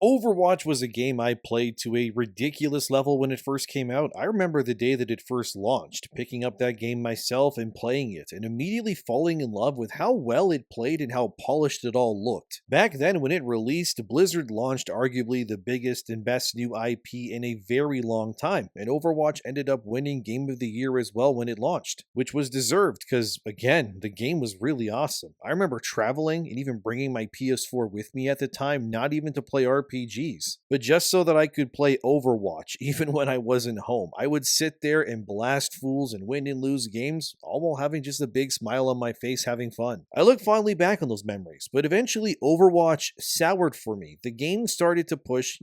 Overwatch was a game I played to a ridiculous level when it first came out. I remember the day that it first launched, picking up that game myself and playing it, and immediately falling in love with how well it played and how polished it all looked. Back then, when it released, Blizzard launched arguably the biggest and best new IP in a very long time, and Overwatch ended up winning Game of the Year as well when it launched, which was deserved because, again, the game was really awesome. I remember traveling and even bringing my PS4 with me at the time, not even to play RPGs, but just so that I could play Overwatch even when I wasn't home. I would sit there and blast fools and win and lose games, all while having just a big smile on my face having fun. I look fondly back on those memories, but eventually Overwatch soured for me. The game started to push,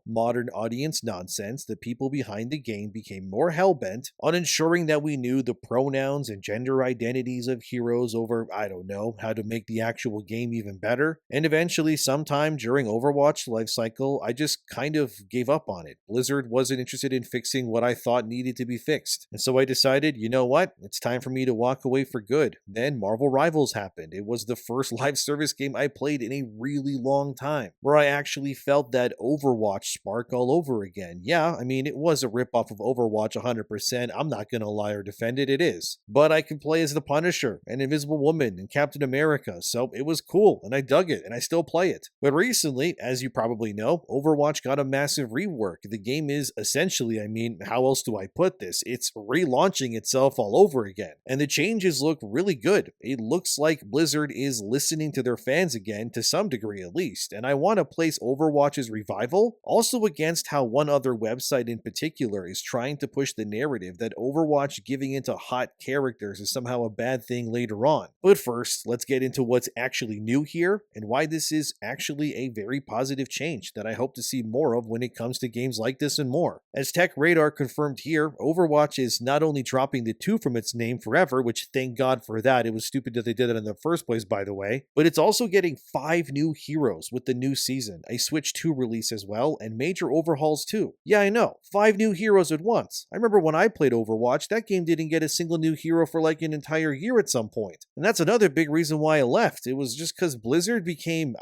modern audience nonsense. The people behind the game became more hellbent on ensuring that we knew the pronouns and gender identities of heroes over, I don't know, how to make the actual game even better. And eventually, sometime during Overwatch life cycle, I just kind of gave up on it. Blizzard wasn't interested in fixing what I thought needed to be fixed. And so I decided, you know what? It's time for me to walk away for good. Then Marvel Rivals happened. It was the first live service game I played in a really long time, where I actually felt that Overwatch spark all over again. Yeah, I mean, it was a ripoff of Overwatch 100%. I'm not gonna lie or defend it, it is. But I could play as the Punisher and Invisible Woman and Captain America, so it was cool, and I dug it, and I still play it. But recently, as you probably know, Overwatch got a massive rework. The game is essentially, how else do I put this? It's relaunching itself all over again. And the changes look really good. It looks like Blizzard is listening to their fans again, to some degree at least. And I want to place Overwatch's revival also against how one other website in particular is trying to push the narrative that Overwatch giving into hot characters is somehow a bad thing later on. But first, let's get into what's actually new here and why this is actually a very positive change that I hope to see more of when it comes to games like this and more. As Tech Radar confirmed here, Overwatch is not only dropping the 2 from its name forever, which thank God for that, it was stupid that they did it in the first place by the way, but it's also getting 5 new heroes with the new season, a Switch 2 release as well, and major overhauls too. Yeah, I know, 5 new heroes at once. I remember when I played Overwatch, that game didn't get a single new hero for like an entire year at some point. And that's another big reason why I left. It was just because Blizzard became,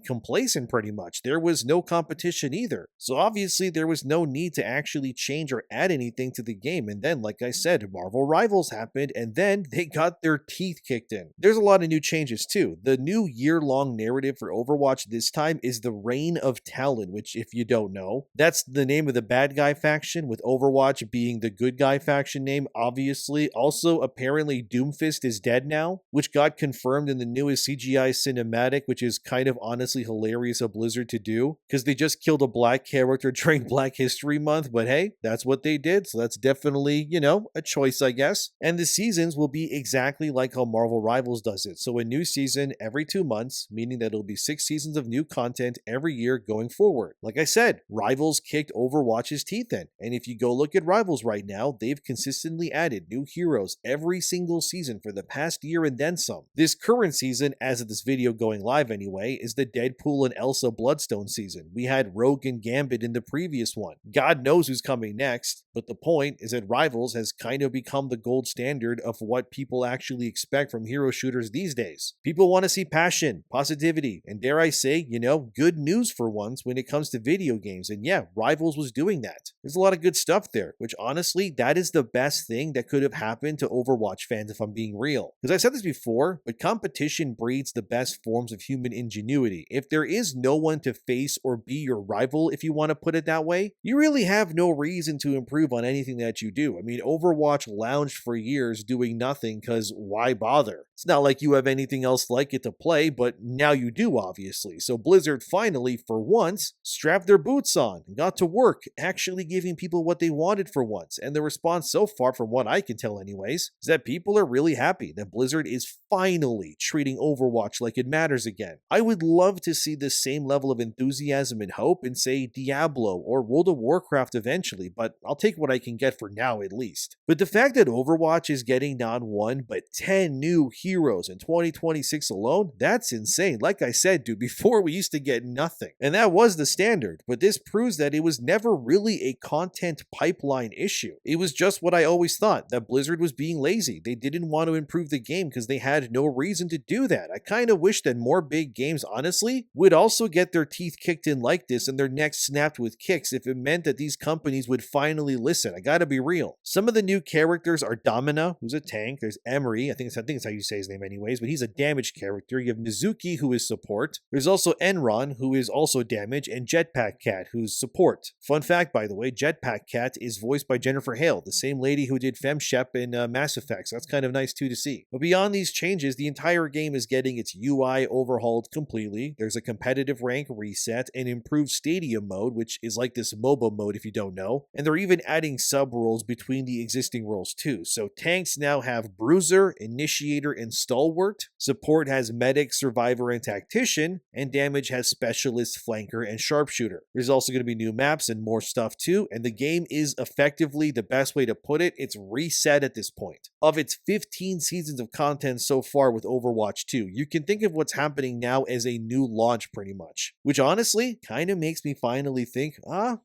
complacent pretty much. There was no competition either. So obviously there was no need to actually change or add anything to the game. And then, like I said, Marvel Rivals happened and then they got their teeth kicked in. There's a lot of new changes too. The new year-long narrative for Overwatch this time is the Reign of Talon, which if you don't know, that's the name of the bad guy faction, with Overwatch being the good guy faction name, obviously. Also, apparently Doomfist is dead now, which got confirmed in the newest CGI cinematic, which is kind of honestly hilarious of Blizzard to do, because they just killed a black character during Black History Month, but hey, that's what they did, so that's definitely, a choice, I guess. And the seasons will be exactly like how Marvel Rivals does it, so a new season every 2 months, meaning that it'll be 6 seasons of new content every year going forward. Like I said, Rivals kicked Overwatch's teeth in, and if you go look at Rivals right now, they've consistently added new heroes every single season for the past year and then some. This current season, as of this video going live anyway, is the Deadpool and Elsa Bloodstone season. We had Rogue and Gambit in the previous one. God knows who's coming next, but the point is that Rivals has kind of become the gold standard of what people actually expect from hero shooters these days. People want to see passion, positivity, and dare I say, good news for once when it comes to video games. And yeah, Rivals was doing that. There's a lot of good stuff there, which honestly, that is the best thing that could have happened to Overwatch fans if I'm being real. Because I've said this before, but competition breeds the best forms of human ingenuity. If there is no one to face or be your rival, if you want to put it that way, you really have no reason to improve on anything that you do. Overwatch lounged for years doing nothing because why bother? It's not like you have anything else like it to play, but now you do, obviously. So Blizzard finally, for once, strapped their boots on and got to work, actually giving people what they wanted for once. And the response so far, from what I can tell anyways, is that people are really happy that Blizzard is finally treating Overwatch like it matters again. I would love to see the same level of enthusiasm and hope in, say, Diablo or World of Warcraft eventually, but I'll take what I can get for now at least. But the fact that Overwatch is getting not 1, but 10 new heroes in 2026 alone, that's insane. Like I said, dude, before we used to get nothing. And that was the standard, but this proves that it was never really a content pipeline issue. It was just what I always thought, that Blizzard was being lazy. They didn't want to improve the game because they had no reason to do that. I kind of wish that more big games, honestly, would also get their teeth kicked in like this and their necks snapped with kicks if it meant that these companies would finally listen. I gotta be real. Some of the new characters are Domina, who's a tank. There's Emery, I think it's how you say his name anyways, but he's a damage character. You have Mizuki, who is support. There's also Enron, who is also damage, and Jetpack Cat, who's support. Fun fact, by the way, Jetpack Cat is voiced by Jennifer Hale, the same lady who did FemShep in Mass Effect, so that's kind of nice too to see. But beyond these changes, the entire game is getting its UI overhauled completely. There's a competitive rank reset, and improved stadium mode, which is like this MOBA mode if you don't know, and they're even adding sub-roles between the existing roles too. So tanks now have Bruiser, Initiator, and Stalwart. Support has Medic, Survivor, and Tactician, and damage has Specialist, Flanker, and Sharpshooter. There's also going to be new maps and more stuff too, and the game is effectively, the best way to put it, it's reset at this point. Of its 15 seasons of content so far with Overwatch 2, you can think of what's happening now as a new launch pretty much, which honestly kind of makes me finally think,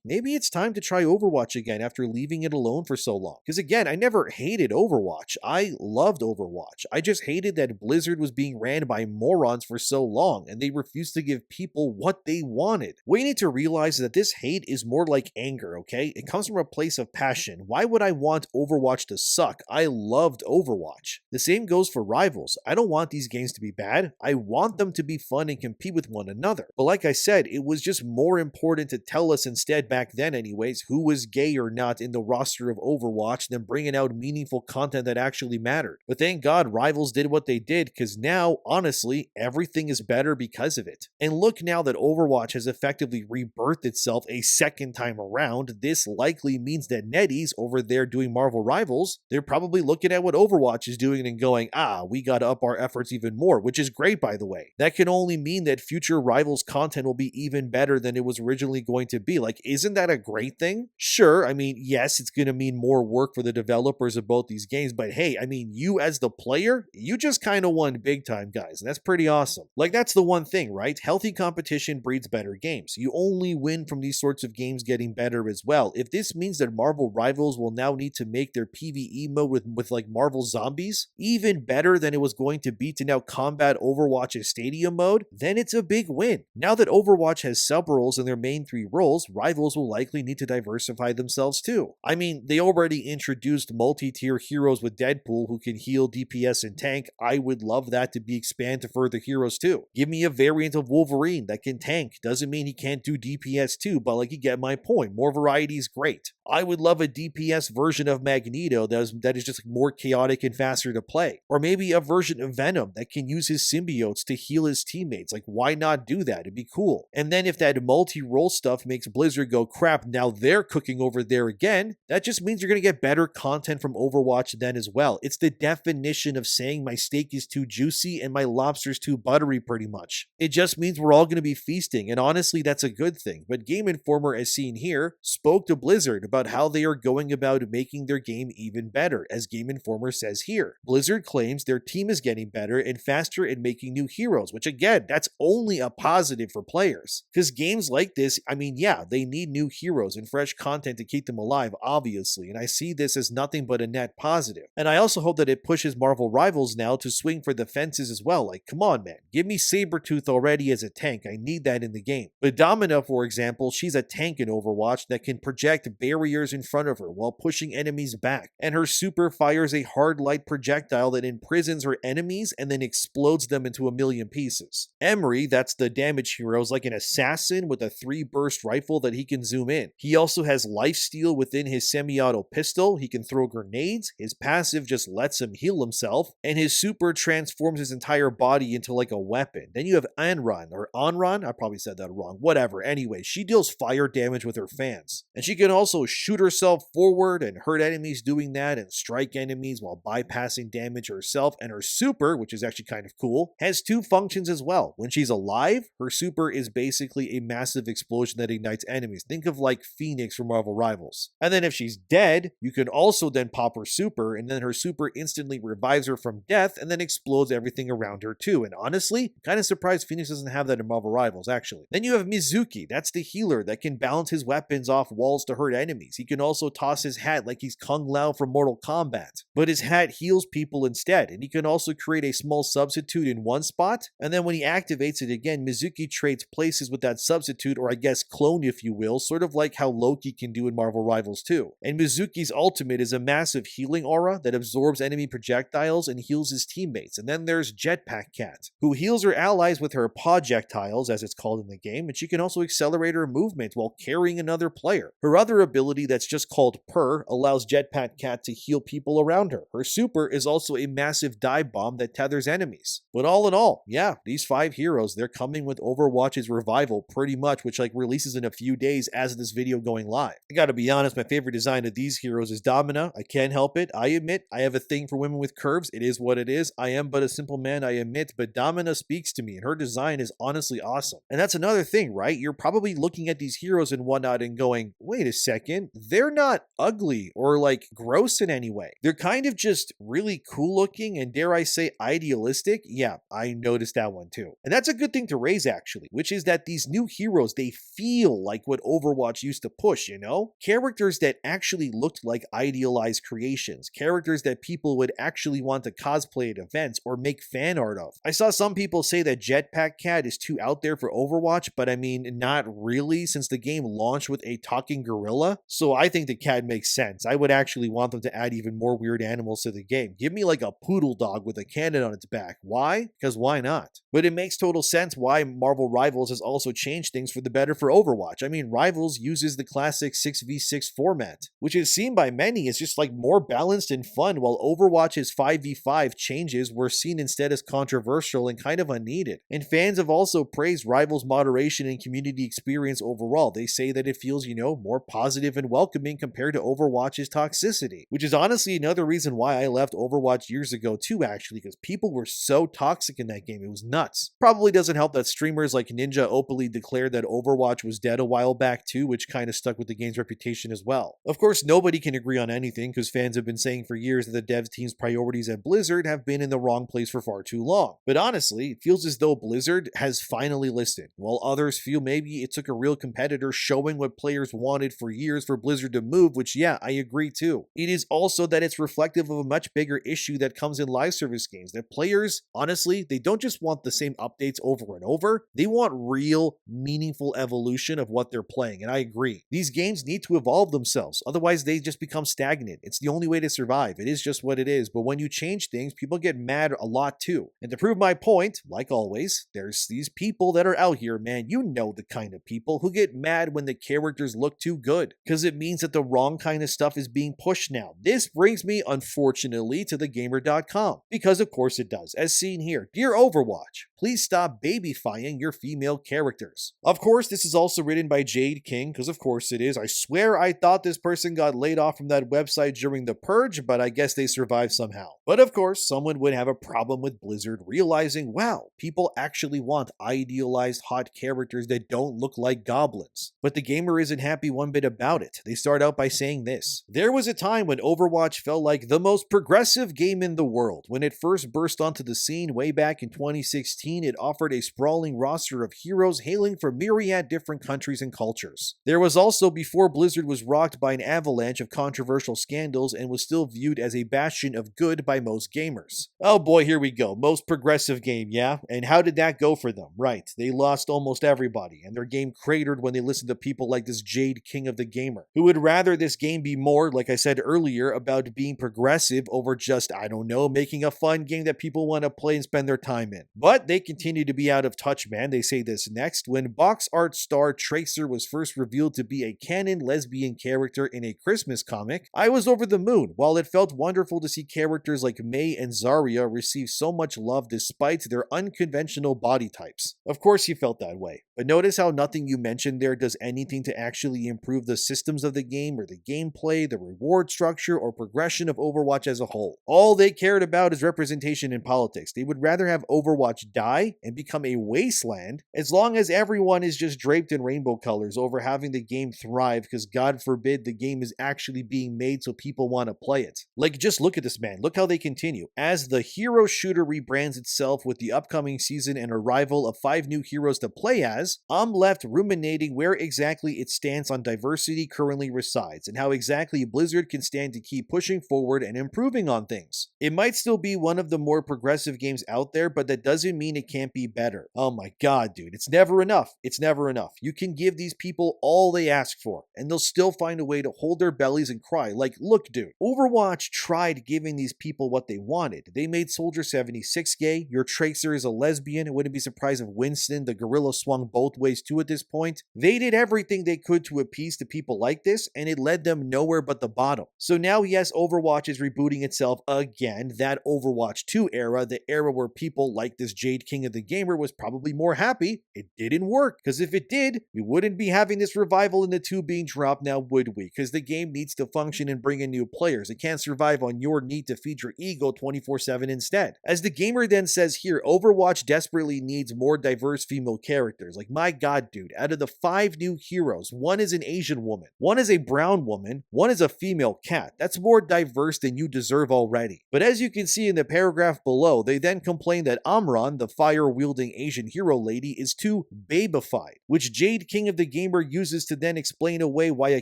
maybe it's time to try Overwatch again after leaving it alone for so long. Because again, I never hated Overwatch. I loved Overwatch. I just hated that Blizzard was being ran by morons for so long and they refused to give people what they wanted. What you need to realize is that this hate is more like anger, okay? It comes from a place of passion. Why would I want Overwatch to suck? I loved Overwatch. The same goes for Rivals. I don't want these games to be bad. I want them to be fun and compete with one another. But like I said, it was just more important to tell us instead back then anyways who was gay or not in the roster of Overwatch than bringing out meaningful content that actually mattered. But thank God Rivals did what they did, because now, honestly, everything is better because of it. And look, now that Overwatch has effectively rebirthed itself a second time around, this likely means that NetEase over there doing Marvel Rivals, they're probably looking at what Overwatch is doing and going, we gotta up our efforts even more, which is great, by the way. That can only mean that future Rivals content will be even better than it was originally going to be. Like, isn't that a great thing? Sure, I mean, yes, it's gonna mean more work for the developers of both these games, but hey, I mean, you as the player, you just kind of won big time, guys, and that's pretty awesome. Like, that's the one thing, right? Healthy competition breeds better games. You only win from these sorts of games getting better as well. If this means that Marvel Rivals will now need to make their PvE mode with like Marvel Zombies even better than it was going to be to now combat Overwatch's stadium mode, then it's a big win. Now that Overwatch has sub-roles in their main 3 roles, Rivals will likely need to diversify themselves too. I mean, they already introduced multi-tier heroes with Deadpool who can heal, DPS, and tank. I would love that to be expanded to further heroes too. Give me a variant of Wolverine that can tank. Doesn't mean he can't do DPS too, but like, you get my point. More variety is great. I would love a DPS version of Magneto that is just more chaotic and faster to play. Or maybe a version of Venom that can use his symbiotes to heal his teammates. Like, why not do that? It'd be cool. And then if that multi-role stuff makes Blizzard go, crap, now they're cooking over there again, that just means you're going to get better content from Overwatch then as well. It's the definition of saying my steak is too juicy and my lobster's too buttery, pretty much. It just means we're all going to be feasting, and honestly, that's a good thing. But Game Informer, as seen here, spoke to Blizzard about how they are going about making their game even better. As Game Informer says here, Blizzard claims their team is getting better and faster at making new heroes, which again, that's only a positive for players. Because games like this, I mean, yeah, they need new heroes and fresh content to keep them alive, obviously, and I see this as nothing but a net positive. And I also hope that it pushes Marvel Rivals now to swing for the fences as well. Like, come on, man, give me Sabretooth already as a tank. I need that in the game. But Domina, for example, she's a tank in Overwatch that can project barriers in front of her while pushing enemies back, and her super fires a hard light projectile that imprisons her enemies and then explodes them into a million pieces. Emery, that's the damage hero, is like an assassin with a 3-burst rifle that he can zoom in. He also has lifesteal within his semi-auto pistol, he can throw grenades, his passive just lets him heal himself, and his super transforms his entire body into like a weapon. Then you have Onron, I probably said that wrong, whatever. Anyway, she deals fire damage with her fans, and she can also shoot herself forward and hurt enemies doing that and strike enemies while bypassing damage herself. And her super, which is actually kind of cool, has 2 functions as well. When she's alive, her super is basically a massive explosion that ignites enemies. Think of like Phoenix from Marvel Rivals. And then if she's dead, you can also then pop her super, and then her super instantly revives her from death and then explodes everything around her too. And honestly, I'm kind of surprised Phoenix doesn't have that in Marvel Rivals, actually. Then you have Mizuki, that's the healer that can bounce his weapons off walls to hurt enemies. He can also toss his hat like he's Kung Lao from Mortal Kombat, but his hat heals people instead, and he can also create a small substitute in one spot, and then when he activates it again, Mizuki trades places places with that substitute, or I guess clone if you will, sort of like how Loki can do in Marvel Rivals 2. And Mizuki's ultimate is a massive healing aura that absorbs enemy projectiles and heals his teammates. And then there's Jetpack Cat, who heals her allies with her projectiles, as it's called in the game, and she can also accelerate her movement while carrying another player. Her other ability, that's just called Purr, allows Jetpack Cat to heal people around her. Her super is also a massive dive bomb that tethers enemies. But all in all, yeah, these 5 heroes, they're coming with Overwatch's revival pretty much, which releases in a few days as of this video going live. I gotta be honest, my favorite design of these heroes is Domina. I can't help it. I admit I have a thing for women with curves. It is what it is. I am but a simple man, I admit, but Domina speaks to me and her design is honestly awesome. And that's another thing, right? You're probably looking at these heroes and whatnot and going, wait a second, they're not ugly or gross in any way. They're kind of just really cool looking and, dare I say, idealistic. Yeah, I noticed that one too. And that's a good thing to raise actually, which is that these new heroes, they feel like what Overwatch used to push, you know? Characters that actually looked like idealized creations, characters that people would actually want to cosplay at events or make fan art of. I saw some people say that Jetpack Cat is too out there for Overwatch, but I mean, not really, since the game launched with a talking gorilla. So I think the cat makes sense. I would actually want them to add even more weird animals to the game. Give me a poodle dog with a cannon on its back. Why? Because why not? But it makes total sense why Marvel Rivals has also changed things for the better for Overwatch. I mean, Rivals uses the classic 6v6 format, which is seen by many as just more balanced and fun, while Overwatch's 5v5 changes were seen instead as controversial and kind of unneeded. And fans have also praised Rivals' moderation and community experience overall. They say that it feels, more positive and welcoming compared to Overwatch's toxicity, which is honestly another reason why I left Overwatch years ago too, actually, because people were so toxic in that game. It was nuts. Probably doesn't help that streamers like Ninja openly declared that Overwatch was dead a while back too, which kind of stuck with the game's reputation as well. Of course, nobody can agree on anything, because fans have been saying for years that the dev team's priorities at Blizzard have been in the wrong place for far too long. But honestly, it feels as though Blizzard has finally listened, while others feel maybe it took a real competitor showing what players wanted for years for Blizzard to move, which yeah, I agree too. It is also that it's reflective of a much bigger issue that comes in live service games, that players, honestly, they don't just want the same updates over and over, they want real, meaningful evolution of what they're playing, and I agree. These games need to evolve themselves, otherwise they just become stagnant. It's the only way to survive. It is just what it is, but when you change things, people get mad a lot too. And to prove my point, like always, there's these people that are out here, man, you know the kind of people who get mad when the characters look too good, because it means that the wrong kind of stuff is being pushed now. This brings me, unfortunately, to thegamer.com, because of course it does, as seen here. Dear Overwatch, please stop babyfying your female characters. Of course, this is also written by Jade King, because of course it is. I swear I thought this person got laid off from that website during the purge, but I guess they survived somehow. But of course, someone would have a problem with Blizzard realizing, wow, people actually want idealized hot characters that don't look like goblins. But the gamer isn't happy one bit about it. They start out by saying this: there was a time when Overwatch felt like the most progressive game in the world. When it first burst onto the scene way back in 2016, it offered a sprawling roster of heroes hailing from myriad different countries and cultures. There was also before Blizzard was rocked by an avalanche of controversial scandals and was still viewed as a bastion of good by most gamers. Oh boy, here we go. Most progressive game, yeah? And how did that go for them? Right, they lost almost everybody, and their game cratered when they listened to people like this Jade King of the Gamer, who would rather this game be more, like I said earlier, about being progressive over just, I don't know, making a fun game that people want to play and spend their time in. But they continue to be out of touch, man. They say this next: when box art star Tracer was first revealed to be a canon lesbian character in a Christmas comic, I was over the moon. While it felt wonderful to see characters like Mei and Zarya receive so much love despite their unconventional body types. Of course you felt that way. But notice how nothing you mentioned there does anything to actually improve the systems of the game or the gameplay, the reward structure, or progression of Overwatch as a whole. All they cared about is representation in politics. They would rather have Overwatch die and become a wasteland, as long as everyone is just draped in rainbow colors, over having the game thrive, because God forbid the game is actually being made so people want to play it. Just look at this, man. Look how they continue. As the hero shooter rebrands itself with the upcoming season and arrival of 5 new heroes to play as, I'm left ruminating where exactly its stance on diversity currently resides, and how exactly Blizzard can stand to keep pushing forward and improving on things. It might still be one of the more progressive games out there, but that doesn't mean it can't be better. Oh my god, dude, It's never enough. It's never enough. You can give these people all they ask for, and they'll still find a way to hold their bellies and cry. Like, look, dude, Overwatch tried giving these people what they wanted. They made Soldier 76 gay. Your Tracer is a lesbian. It wouldn't be surprised if Winston, the gorilla, swung both ways too at this point. They did everything they could to appease to people like this, and it led them nowhere but the bottom. So now, yes, Overwatch is rebooting itself again. That Overwatch 2 era, the era where people like this Jade King of the Gamer was probably more happy. It didn't work, because if it did, we wouldn't be having this revival in the 2 being dropped now, would we? Because the game needs to function and bring in new players. It can't survive on your need to feed your ego 24/7 instead. As the gamer then says here, Overwatch desperately needs more diverse female characters. Like, my god, dude, out of the 5 new heroes, 1 is an Asian woman, 1 is a brown woman, 1 is a female cat. That's more diverse than you deserve already. But as you can see in the paragraph below, they then complain that Amran, the fire-wielding Asian hero lady, is too babified, which Jade King of the Gamer uses to then explain away why a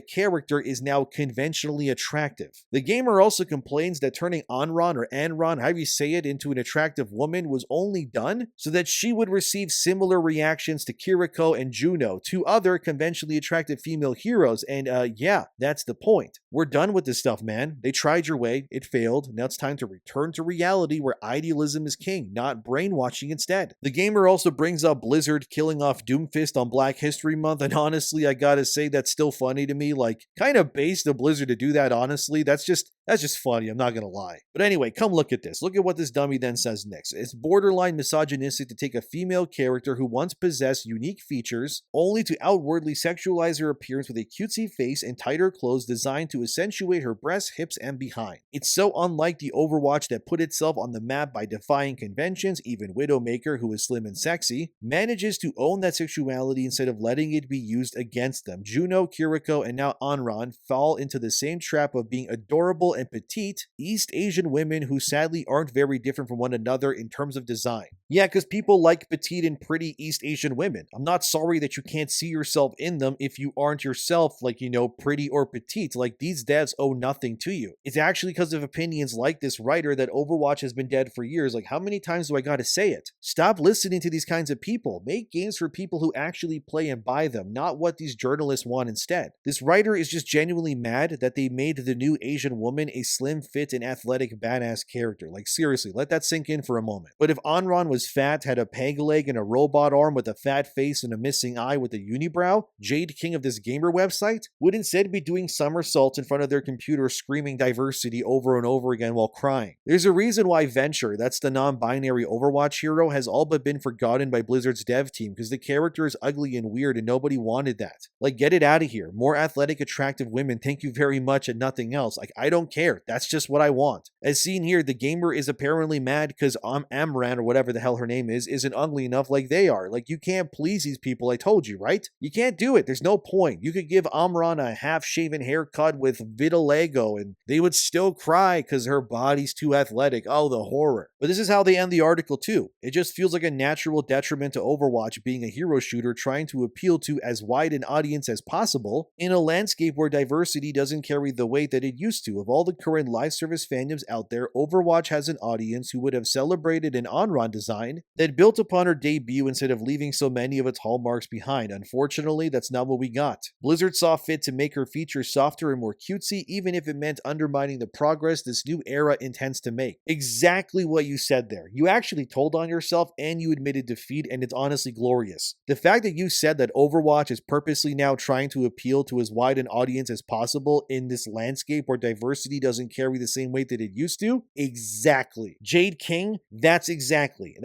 character is now conventionally attractive. The gamer also complains that turning Anran, or Anran, however you say it, into an attractive woman was only done so that she would receive similar reactions to Kiriko and Juno, 2 other conventionally attractive female heroes, and yeah, that's the point. We're done with this stuff, man. They tried your way, it failed, now it's time to return to reality where idealism is king, not brainwashing instead. The gamer also brings up Blizzard killing off Doomfist on Black History Month, and honestly, I gotta say that's still funny to me. Like, kind of base of Blizzard to do that, honestly. That's just funny, I'm not gonna lie. But anyway, come look at this. Look at what this dummy then says next. It's borderline misogynistic to take a female character who once possessed unique features only to outwardly sexualize her appearance with a cutesy face and tighter clothes designed to accentuate her breasts, hips, and behind. It's so unlike the Overwatch that put itself on the map by defying conventions. Even Widowmaker, who is slim and sexy, manages to own that sexuality instead of letting it be used against them. Juno, Kiriko, and now Anran fall into the same trap of being adorable and petite East Asian women who sadly aren't very different from one another in terms of design. Yeah, because people like petite and pretty East Asian women. I'm not sorry that you can't see yourself in them if you aren't yourself, like, pretty or petite. Like, these devs owe nothing to you. It's actually because of opinions like this writer that Overwatch has been dead for years. Like, how many times do I gotta say it? Stop listening to these kinds of people. Make games for people who actually play and buy them, not what these journalists want instead. This writer is just genuinely mad that they made the new Asian woman a slim, fit, and athletic badass character. Like, seriously, let that sink in for a moment. But if Anran was fat, had a peg leg, and a robot arm with a fat face and a missing eye with a unibrow, Jade King of this gamer website would instead be doing somersaults in front of their computer screaming diversity over and over again while crying. There's a reason why Venture, that's the non-binary Overwatch hero, has all but been forgotten by Blizzard's dev team, because the character is ugly and weird and nobody wanted that. Like, get it out of here. More athletic, attractive women, thank you very much, and nothing else. Like, I don't care. That's just what I want. As seen here, the gamer is apparently mad because Amran, or whatever the hell her name is, isn't ugly enough like they are. Like, you can't please these people, I told you, right? You can't do it. There's no point. You could give Amran a half-shaven haircut with vitiligo and they would still cry because her body's too athletic. Oh, the horror. But this is how they end the article too. It just feels like a natural detriment to Overwatch being a hero shooter trying to appeal to as wide an audience as possible in a landscape where diversity doesn't carry the weight that it used to. Of all the current live service fandoms out there, Overwatch has an audience who would have celebrated an Anran design that built upon her debut instead of leaving so many of its hallmarks behind. Unfortunately, that's not what we got. Blizzard saw fit to make her features softer and more cutesy, even if it meant undermining the progress this new era intends to make. Exactly what you said there. You actually told on yourself and you admitted defeat, and it's honestly glorious. The fact that you said that Overwatch is purposely now trying to appeal to as wide an audience as possible in this landscape where diversity doesn't carry the same weight that it used to, exactly. Jade King, that's exactly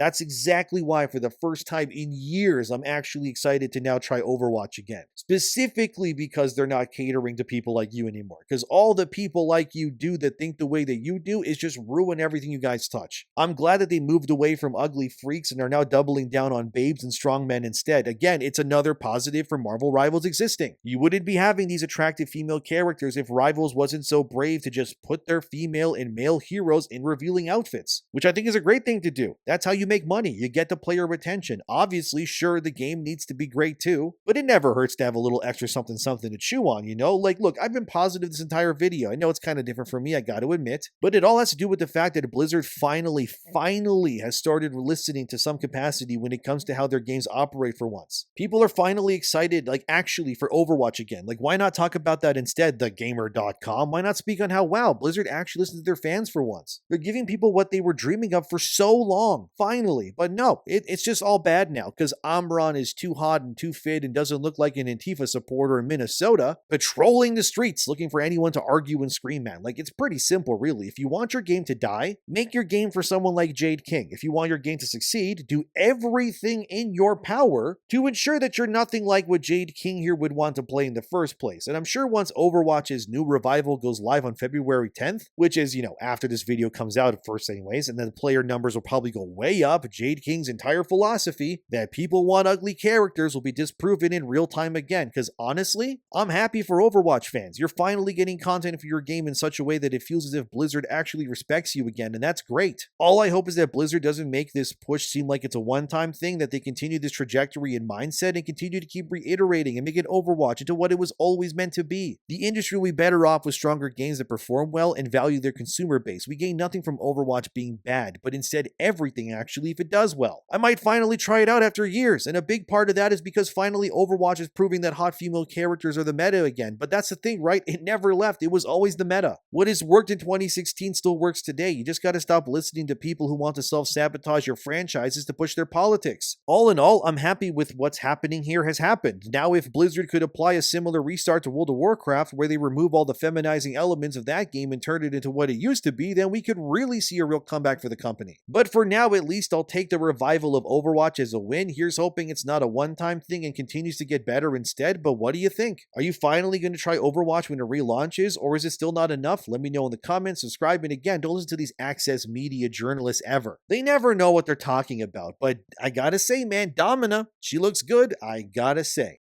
why for the first time in years I'm actually excited to now try Overwatch again. Specifically because they're not catering to people like you anymore. Because all the people like you do that think the way that you do is just ruin everything you guys touch. I'm glad that they moved away from ugly freaks and are now doubling down on babes and strong men instead. Again, it's another positive for Marvel Rivals existing. You wouldn't be having these attractive female characters if Rivals wasn't so brave to just put their female and male heroes in revealing outfits, which I think is a great thing to do. That's how you you make money, you get the player retention. Obviously, sure, the game needs to be great too, but it never hurts to have a little extra something something to chew on, you know? Like, look, I've been positive this entire video. I know it's kind of different for me, I got to admit, but it all has to do with the fact that Blizzard finally has started listening to some capacity when it comes to how their games operate for once. People are finally excited, like, actually for Overwatch again. Like, why not talk about that instead, thegamer.com? Why not speak on how, wow, Blizzard actually listens to their fans for once? They're giving people what they were dreaming of for so long, finally. But no, it's just all bad now because Amron is too hot and too fit and doesn't look like an Antifa supporter in Minnesota, patrolling the streets looking for anyone to argue and scream at. Like, it's pretty simple, really. If you want your game to die, make your game for someone like Jade King. If you want your game to succeed, do everything in your power to ensure that you're nothing like what Jade King here would want to play in the first place. And I'm sure once Overwatch's new revival goes live on February 10th, which is, after this video comes out at first anyways, and then the player numbers will probably go way up, Jade King's entire philosophy that people want ugly characters will be disproven in real time again. Because honestly, I'm happy for Overwatch fans. You're finally getting content for your game in such a way that it feels as if Blizzard actually respects you again, and that's great. All I hope is that Blizzard doesn't make this push seem like it's a one-time thing, that they continue this trajectory and mindset and continue to keep reiterating and making Overwatch into what it was always meant to be. The industry will be better off with stronger games that perform well and value their consumer base. We gain nothing from Overwatch being bad, but instead everything actually if it does well. I might finally try it out after years, and a big part of that is because finally Overwatch is proving that hot female characters are the meta again. But that's the thing, right? It never left. It was always the meta. What has worked in 2016 still works today. You just gotta stop listening to people who want to self-sabotage your franchises to push their politics. All in all, I'm happy with what's happening here has happened. Now, if Blizzard could apply a similar restart to World of Warcraft, where they remove all the feminizing elements of that game and turn it into what it used to be, then we could really see a real comeback for the company. But for now, at least, I'll take the revival of Overwatch as a win. Here's hoping it's not a one-time thing and continues to get better instead. But what do you think? Are you finally going to try Overwatch when it relaunches, or is it still not enough? Let me know in the comments, subscribe, and again, don't listen to these access media journalists ever. They never know what they're talking about, but I gotta say, man, Domina, she looks good, I gotta say.